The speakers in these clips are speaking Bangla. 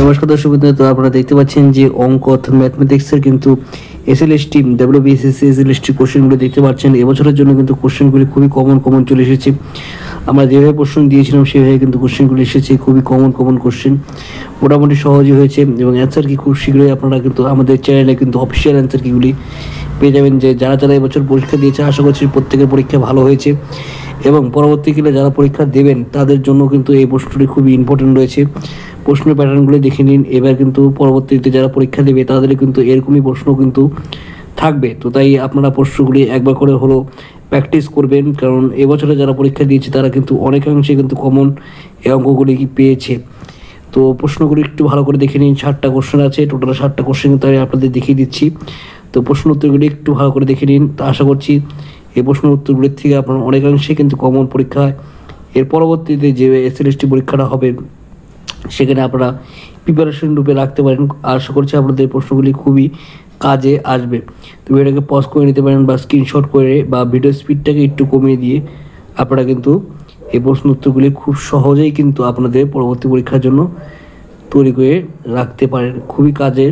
নমস্কার দর্শক বন্ধু, তো আপনারা দেখতে পাচ্ছেন যে অঙ্ক অর্থাৎ ম্যাথমেটিক্সের কিন্তু এসএলএসটি ডাব্লিউবিএসএসসি এসএলএসটি কোশ্চেনগুলো দেখতে পাচ্ছেন। এবছরের জন্য কিন্তু কোশ্চেনগুলি খুবই কমন চলে এসেছে। আমরা যেভাবে প্রশ্ন দিয়েছিলাম সেভাবে কিন্তু কোশ্চেনগুলি এসেছে, খুবই কমন কোশ্চেন, মোটামুটি সহজই হয়েছে। এবং অ্যান্সার কি খুব শীঘ্রই আপনারা কিন্তু আমাদের চ্যানেলে কিন্তু অফিসিয়াল অ্যান্সার কিগুলি পেয়ে যাবেন। যে যারা এবছর পরীক্ষা দিয়েছে আশা করছি প্রত্যেকের পরীক্ষা ভালো হয়েছে এবং পরবর্তীকালে যারা পরীক্ষা দেবেন তাদের জন্য কিন্তু এই প্রশ্নটি খুবই ইম্পর্টেন্ট রয়েছে। প্রশ্ন প্যাটার্নগুলো দেখে নিন। এবার কিন্তু পরবর্তীতে যারা পরীক্ষা দেবে তাদের কিন্তু এরকমই প্রশ্ন কিন্তু থাকবে। তো তাই আপনারা প্রশ্নগুলি একবার করে হলো প্র্যাকটিস করবেন, কারণ এবছরে যারা পরীক্ষা দিয়েছে তারা কিন্তু অনেকাংশে কিন্তু কমন এই অঙ্কগুলি পেয়েছে। তো প্রশ্নগুলি একটু ভালো করে দেখে নিন। 7টা কোশ্চেন আছে, টোটাল 7টা কোশ্চেন কিন্তু আমি আপনাদের দেখিয়ে দিচ্ছি। তো প্রশ্ন উত্তরগুলি একটু ভালো করে দেখে নিন। তো আশা করছি এই প্রশ্ন উত্তরগুলির থেকে আপনার অনেকাংশে কিন্তু কমন পরীক্ষা এর পরবর্তীতে যে এসএলএসটি পরীক্ষাটা হবে সেখানে আপনারা প্রিপারেশন রূপে রাখতে পারেন। আশা করছি আপনাদের প্রশ্নগুলি খুবই কাজে আসবে। তো ভিডিওটাকে পজ করে নিতে পারেন বা স্ক্রিনশট করে বা ভিডিও স্পিডটাকে একটু কমিয়ে দিয়ে আপনারা কিন্তু এই প্রশ্ন উত্তরগুলি খুব সহজেই কিন্তু আপনাদের পরবর্তী পরীক্ষার জন্য তৈরি করে রাখতে পারেন, খুবই কাজে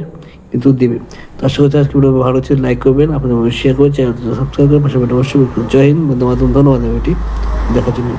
কিন্তু দেবে। তো আশা করছি আজকে ভিডিও ভালো হচ্ছে, লাইক করবেন, আপনাদের শেয়ার করে চ্যানেলটা সাবস্ক্রাইব করবেন, পাশাপাশি অবশ্যই জয় হিন্দ, বন্দে মাতরম। ধন্যবাদ ভিডিওটি দেখার জন্য।